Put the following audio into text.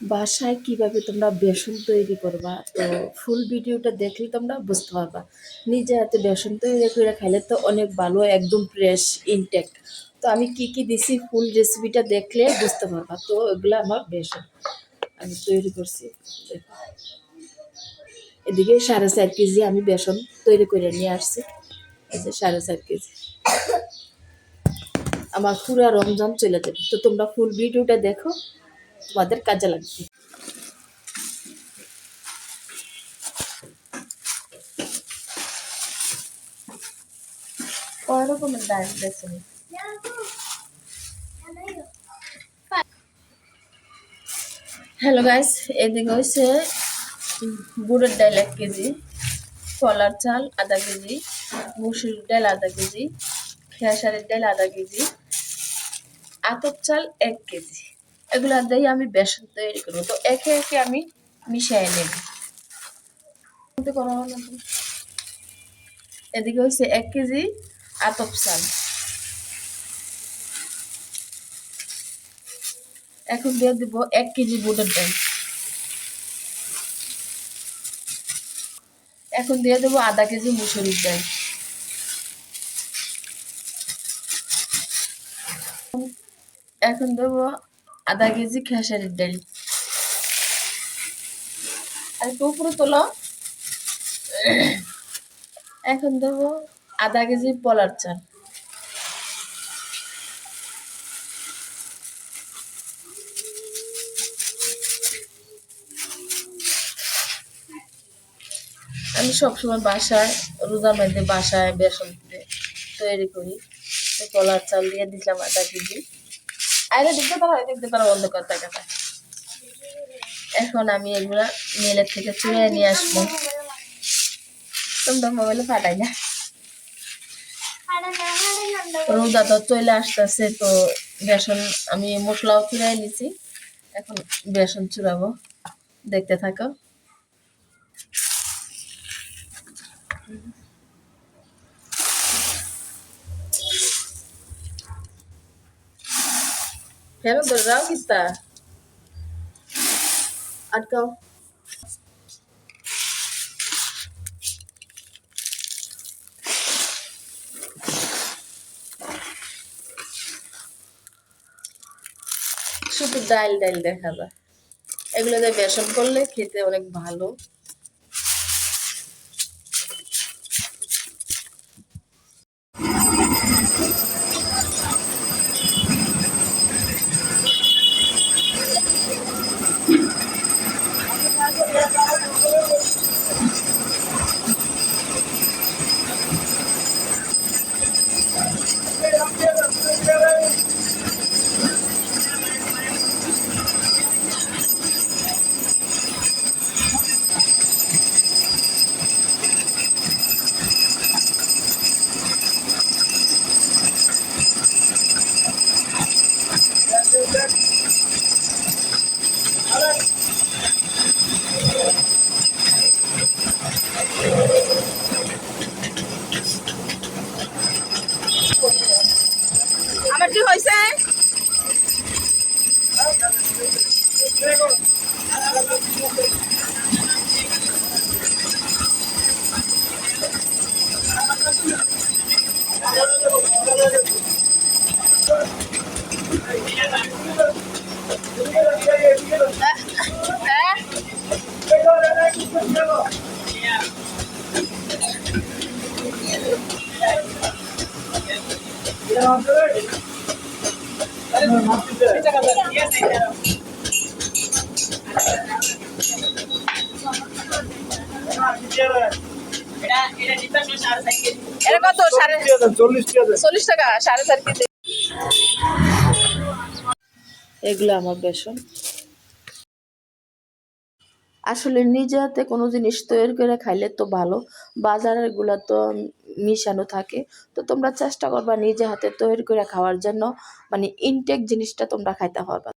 বাসায় কিভাবে তোমরা বেসন তৈরি করবা, তো ফুল ভিডিওটা দেখলে তোমরা বুঝতে পারবা। নিজে হাতে বেসন তৈরি করে খাইলে তো অনেক ভালো, একদম ফ্রেশ ইনটেক। তো আমি কি কি দিছি ফুল রেসিপিটা দেখলে বুঝতে পারবা। তো এগুলো আমার বেসন আমি তৈরি করছি। দেখো, এদিকে 4.5 কেজি আমি বেসন তৈরি করে নিয়ে আসছি। এই যে 4.5 কেজি আমার পুরা রমজান চলে যাবে। তো তোমরা ফুল ভিডিওটা দেখো, তোমাদের কাজে লাগবে। কয় রকমের ডাল বেছে নিই। হ্যালো গাইস, এদিকে হচ্ছে বুটের ডাল 1 কেজি, কলার চাল আধা কেজি, মুসুরির ডাল আধা কেজি, খেসারির ডাল আধা কেজি, আতপ চাল 1 কেজি। এগুলা দিয়ে আমি বেসন তৈরি করবো। তো একে একে আমি মিশিয়ে নেব। এদিকে হচ্ছে 1 কেজি আতপ চাল। এখন দিয়ে দিব 1 কেজি বুটের ডাল। এখন দিয়ে দেবো আধা কেজি মুসুরির ডাল। এখন দেবো আধা কেজি খেসারির ডাল। আর একটু উপরে তোলো। এখন দেবো আধা কেজি পলার চাল। আমি সবসময় বাসায় রোজার মধ্যে বাসায় বেসন দিয়ে তৈরি করি। তো কলার চাল দিয়ে দিলাম আধা কেজি। আরে দেখতে পারো বন্ধ কর টাকাটা। এখন আমি এগুলা মিলের থেকে চুড়ে নিয়ে আসবো। তোমরা মোবাইলে ফাটাই না। রোজা তো চলে আসতেছে, তো বেসন আমি মশলাও চুড়াই নিছি। এখন বেসন চুড়াবো, দেখতে থাকো। ফেরত ধরে যাও কিস্তা আটকাও। শুধু ডাল ডাল দেখা যায়। এগুলো দিয়ে বেসন করলে খেতে অনেক ভালো। আমার কি হয়েছে? এটা কত? 40 টাকা, 4.5 কেজি। এগুলো আমার বেসন। আসলে নিজে হাতে কোনো জিনিস তৈরি করে খাইলে তো ভালো, বাজারের গুলা তো মিশানো থাকে। তো তোমরা চেষ্টা করবা নিজে হাতে তৈরি করে খাওয়ার জন্য, মানে ইনটেক জিনিসটা তোমরা খাইতে পারবা।